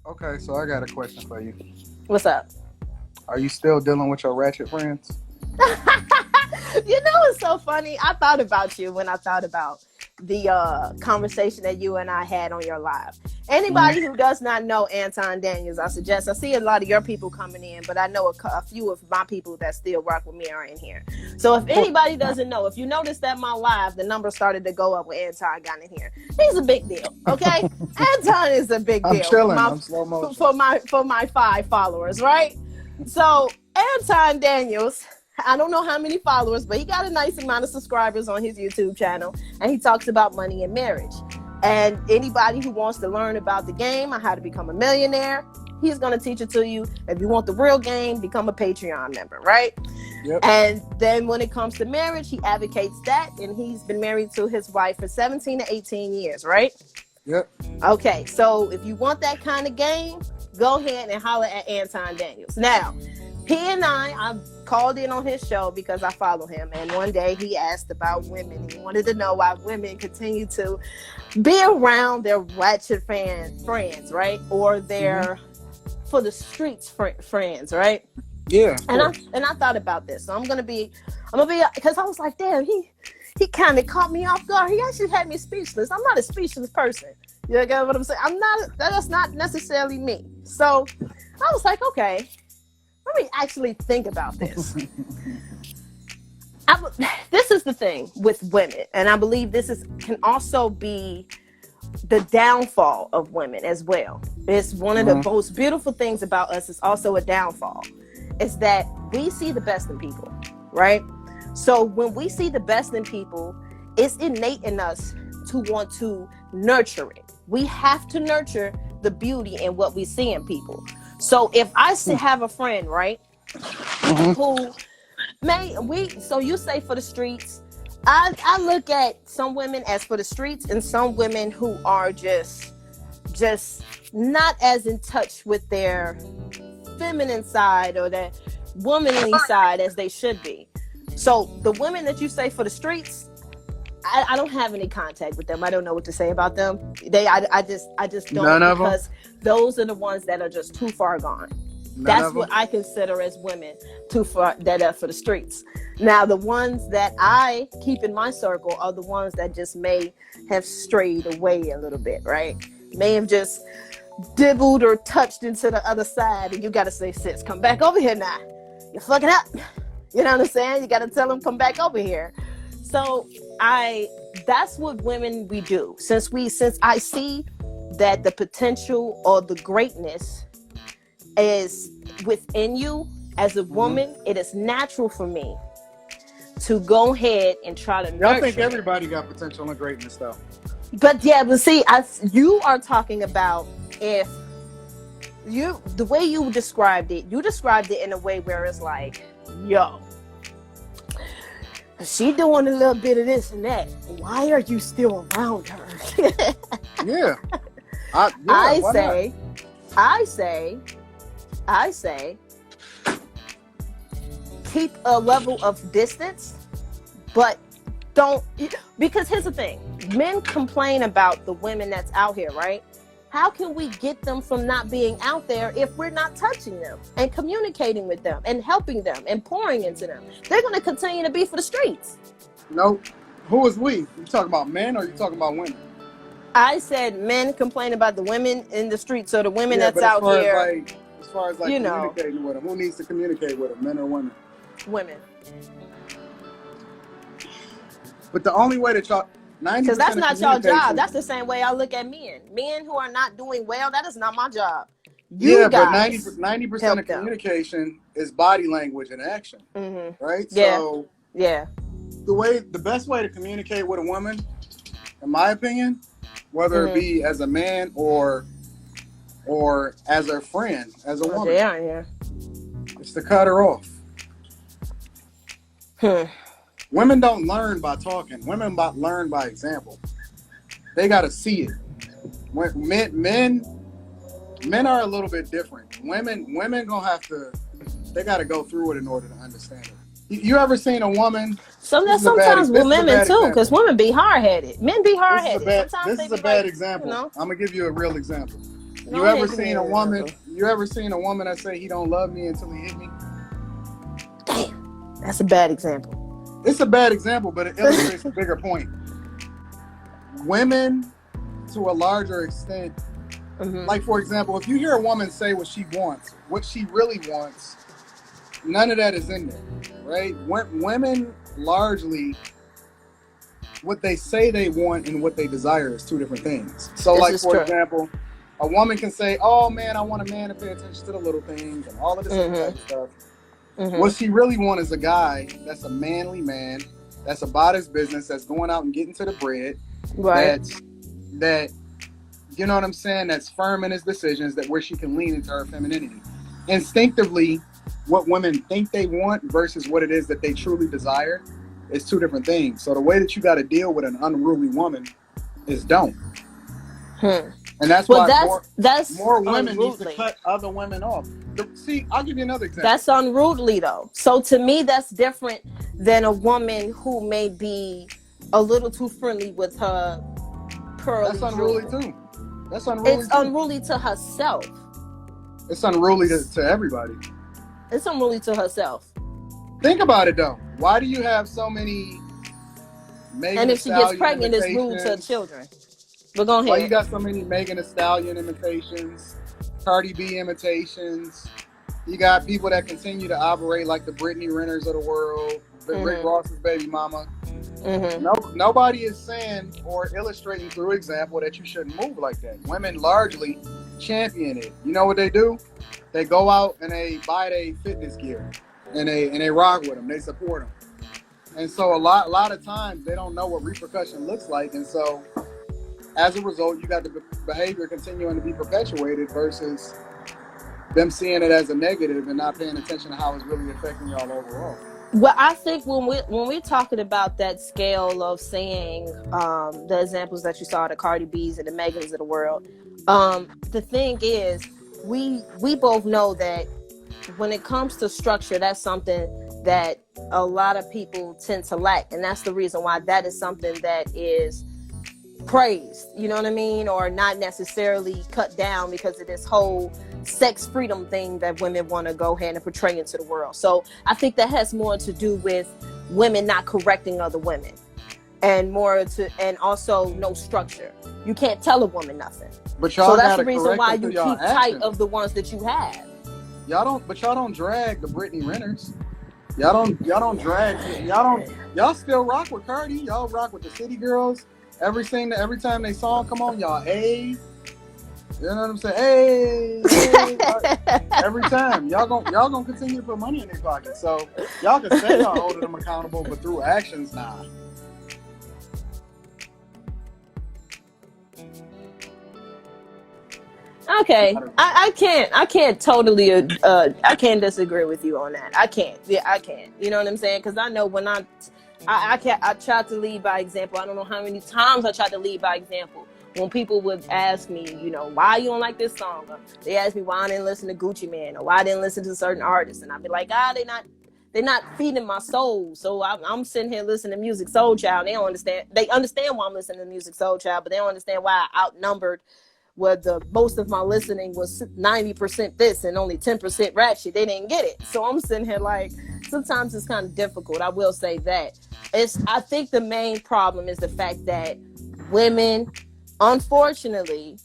Okay, so I got a question for you. What's up? Are you still dealing with your ratchet friends? It's so funny. I thought about you when I thought about the conversation that you and I had on your live. Anybody Mm-hmm. who does not know Anton Daniels, I see a lot of your people coming in, but I know a few of my people that still rock with me are in here. So if anybody doesn't know, if you noticed that my live, the number started to go up when Anton got in here. He's a big deal, okay? Anton is a big I'm deal for chilling. my I'm slow motion. for my 5 followers, right? So Anton Daniels, I don't know how many followers, but he got a nice amount of subscribers on his YouTube channel, and he talks about money and marriage. And anybody who wants to learn about the game on how to become a millionaire, he's going to teach it to you. If you want the real game, become a Patreon member, right? Yep. And then when it comes to marriage, he advocates that, and he's been married to his wife for 17 to 18 years, right? Yep. Okay, so if you want that kind of game, go ahead and holler at Anton Daniels. Now, he and I called in on his show because I follow him, and one day he asked about women. He wanted to know why women continue to be around their ratchet friends, right? Or their for the streets friends, right? Yeah. And I thought about this. So I'm gonna be because I was like, damn, he kind of caught me off guard. He actually had me speechless. I'm not a speechless person. You get what I'm saying? I'm not. That's not necessarily me. So I was like, okay, let me actually think about this. This is the thing with women, and I believe can also be the downfall of women as well. It's one of the most beautiful things about us. It's also a downfall. Is that we see the best in people, right? So when we see the best in people, it's innate in us to want to nurture it. We have to nurture the beauty in what we see in people. So if I have a friend, right, who so you say for the streets, I look at some women as for the streets and some women who are just not as in touch with their feminine side or their womanly side as they should be. So the women that you say for the streets, I don't have any contact with them. I don't know what to say about them. I just don't, None of them. because those are the ones that are just too far gone. That's what I consider as women too far that are for the streets. Now, the ones that I keep in my circle are the ones that just may have strayed away a little bit, right? May have just dibbled or touched into the other side, and you got to say, sis, come back over here now. You're fucking up. You know what I'm saying? You got to tell them, come back over here. So that's what women we do. Since I see that the potential or the greatness is within you as a woman, it is natural for me to go ahead and try to nurture. I think everybody got potential and greatness, though. But see, you are talking about if the way you described it in a way where it's like, yo, she doing a little bit of this and that. Why are you still around her? Yeah. I say, keep a level of distance, but don't, because here's the thing. Men complain about the women that's out here, right? How can we get them from not being out there if we're not touching them and communicating with them and helping them and pouring into them? They're going to continue to be for the streets. Nope. Who is we? You talking about men or you talking about women? I said men complain about the women in the streets, or the women that's out here. As far as communicating with them, who needs to communicate with them, men or women? Women. But the only way that y'all, 90% because that's not your job. That's the same way I look at men. Men who are not doing well, that is not my job. But 90% of communication is body language and action, right? Yeah. So yeah, the best way to communicate with a woman, in my opinion, whether it be as a man or as a friend, as a woman, it's to cut her off. Women don't learn by talking. Women learn by example. They got to see it. Men are a little bit different. Women gonna have to. They got to go through it in order to understand it. You ever seen a woman? Sometimes with women too, because women be hard headed. Men be hard headed. This is a bad example. I'm gonna give you a real example. You ever seen a woman? You ever seen a woman that say he don't love me until he hit me? Damn, that's a bad example. It's a bad example, but it illustrates a bigger point. Women, to a larger extent, like for example, if you hear a woman say what she wants, what she really wants, none of that is in there, right? Women largely, what they say they want and what they desire is two different things. So, like for example, a woman can say, "Oh man, I want a man to pay attention to the little things and all of this other type of stuff." What she really wants is a guy that's a manly man, that's about his business, that's going out and getting to the bread, right? That you know what I'm saying? That's firm in his decisions, that where she can lean into her femininity. Instinctively, what women think they want versus what it is that they truly desire is two different things. So the way that you got to deal with an unruly woman is don't. And that's why more women need to cut other women off. See, I'll give you another example. That's unruly though. So to me, that's different than a woman who may be a little too friendly with her curly. That's unruly too. That's unruly. It's unruly to herself. It's unruly to everybody. It's unruly to herself. Think about it though. Why do you have so many Megan and if she gets pregnant, it's rude to children. But go ahead. Why you got so many Megan Thee Stallion imitations, Cardi B imitations? You got people that continue to operate like the Brittany Renners of the world, Rick Ross's baby mama. Nobody is saying or illustrating through example that you shouldn't move like that. Women largely champion it. You know what they do? They go out and they buy their fitness gear and they rock with them. They support them. And so a lot of times they don't know what repercussion looks like. And so as a result, you got the behavior continuing to be perpetuated versus them seeing it as a negative and not paying attention to how it's really affecting y'all overall. Well, I think when we're talking about that scale of saying the examples that you saw, the Cardi B's and the Megans of the world, the thing is, we both know that when it comes to structure, that's something that a lot of people tend to lack, and that's the reason why that is something that is praised, you know what I mean, or not necessarily cut down because of this whole sex freedom thing that women want to go ahead and portray into the world. So I think that has more to do with women not correcting other women, and also no structure. You can't tell a woman nothing. But y'all, so that's the reason why you keep tight of the ones that you have. Y'all don't drag the Brittany Renners. Y'all still rock with Cardi. Y'all rock with the City Girls. Every time they song come on, y'all you know what I'm saying? Hey. Every time y'all gonna continue to put money in their pocket. So y'all can say y'all holding them accountable, but through actions, nah. Okay, I can't totally I can't disagree with you on that. I can't. You know what I'm saying? Because I know when I tried to lead by example. I don't know how many times I tried to lead by example. When people would ask me, you know, why you don't like this song? Or they ask me why I didn't listen to Gucci Mane, or why I didn't listen to certain artists, and I'd be like, they're not feeding my soul. So I'm sitting here listening to Music Soul Child. They understand why I'm listening to Music Soul Child, but they don't understand why I outnumbered. Where most of my listening was 90% this and only 10% Ratchet. They didn't get it. So I'm sitting here like, sometimes it's kind of difficult. I will say that. I think the main problem is the fact that women, unfortunately,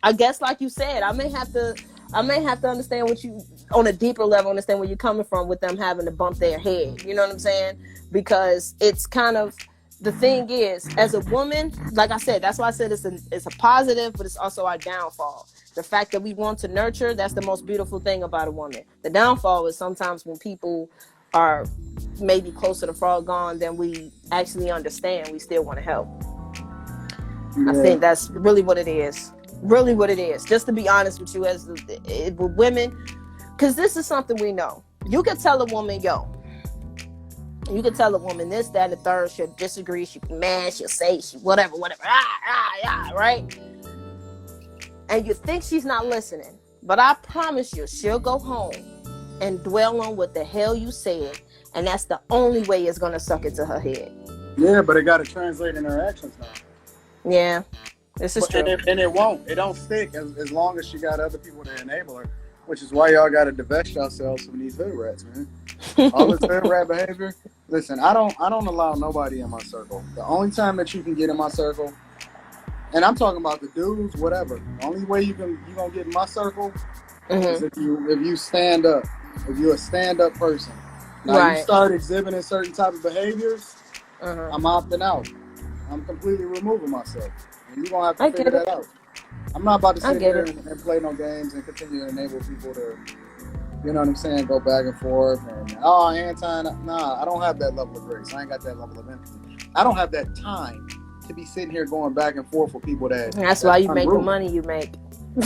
I guess like you said, I may have to understand what you, on a deeper level, understand where you're coming from with them having to bump their head. You know what I'm saying? Because it's kind of, the thing is, as a woman, like I said, that's why I said it's a positive, but it's also our downfall. The fact that we want to nurture, that's the most beautiful thing about a woman. The downfall is sometimes when people are maybe closer to far gone than we actually understand, we still want to help. Yeah. I think that's really what it is. Really what it is. Just to be honest with you, with women, because this is something we know. You can tell a woman, you can tell a woman this, that, and the third. She'll disagree. She'll be mad. She'll say whatever. Right? And you think she's not listening. But I promise you, she'll go home and dwell on what the hell you said. And that's the only way it's going to suck into her head. Yeah, but it got to translate in her actions now. Yeah. This is true. And it won't. It don't stick as long as she got other people to enable her. Which is why y'all got to divest yourselves from these hood rats, man. All this hood rat behavior. Listen, I don't allow nobody in my circle. The only time that you can get in my circle, and I'm talking about the dudes, whatever. The only way you gonna get in my circle is if you stand up. If you're a stand-up person. Now you start exhibiting certain type of behaviors, I'm opting out. I'm completely removing myself. And you're gonna have to figure that out. I'm not about to sit here and play no games and continue to enable people to, you know what I'm saying, go back and forth and Anton, nah, I don't have that level of grace. I ain't got that level of empathy. I don't have that time to be sitting here going back and forth with people that's why you make the money you make.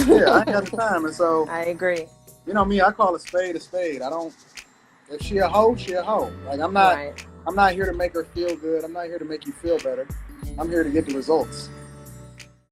Yeah, I ain't got the time, and so I agree. You know me, I call a spade a spade. I don't. If she a hoe, she a hoe. Like I'm not. I'm not here to make her feel good. I'm not here to make you feel better. I'm here to get the results.